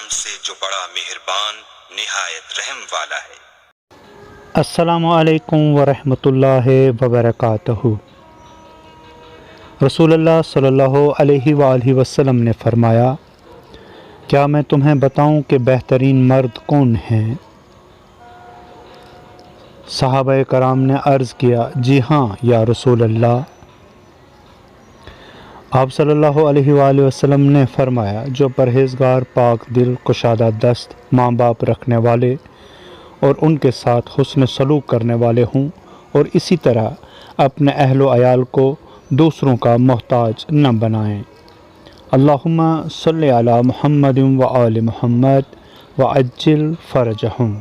نام سے جو بڑا مہربان نہایت رحم والا ہے۔ السلام علیکم ورحمۃ اللہ وبرکاتہ۔ رسول اللہ صلی اللہ علیہ وآلہ وسلم نے فرمایا، کیا میں تمہیں بتاؤں کہ بہترین مرد کون ہیں؟ صحابہ کرام نے عرض کیا، جی ہاں یا رسول اللہ۔ آپ صلی اللہ علیہ وآلہ وسلم نے فرمایا، جو پرہیزگار، پاک دل، کشادہ دست، ماں باپ رکھنے والے اور ان کے ساتھ حسن سلوک کرنے والے ہوں، اور اسی طرح اپنے اہل و عیال کو دوسروں کا محتاج نہ بنائیں۔ اللہم صلی علی محمد و آل محمد وعجل فرجہم۔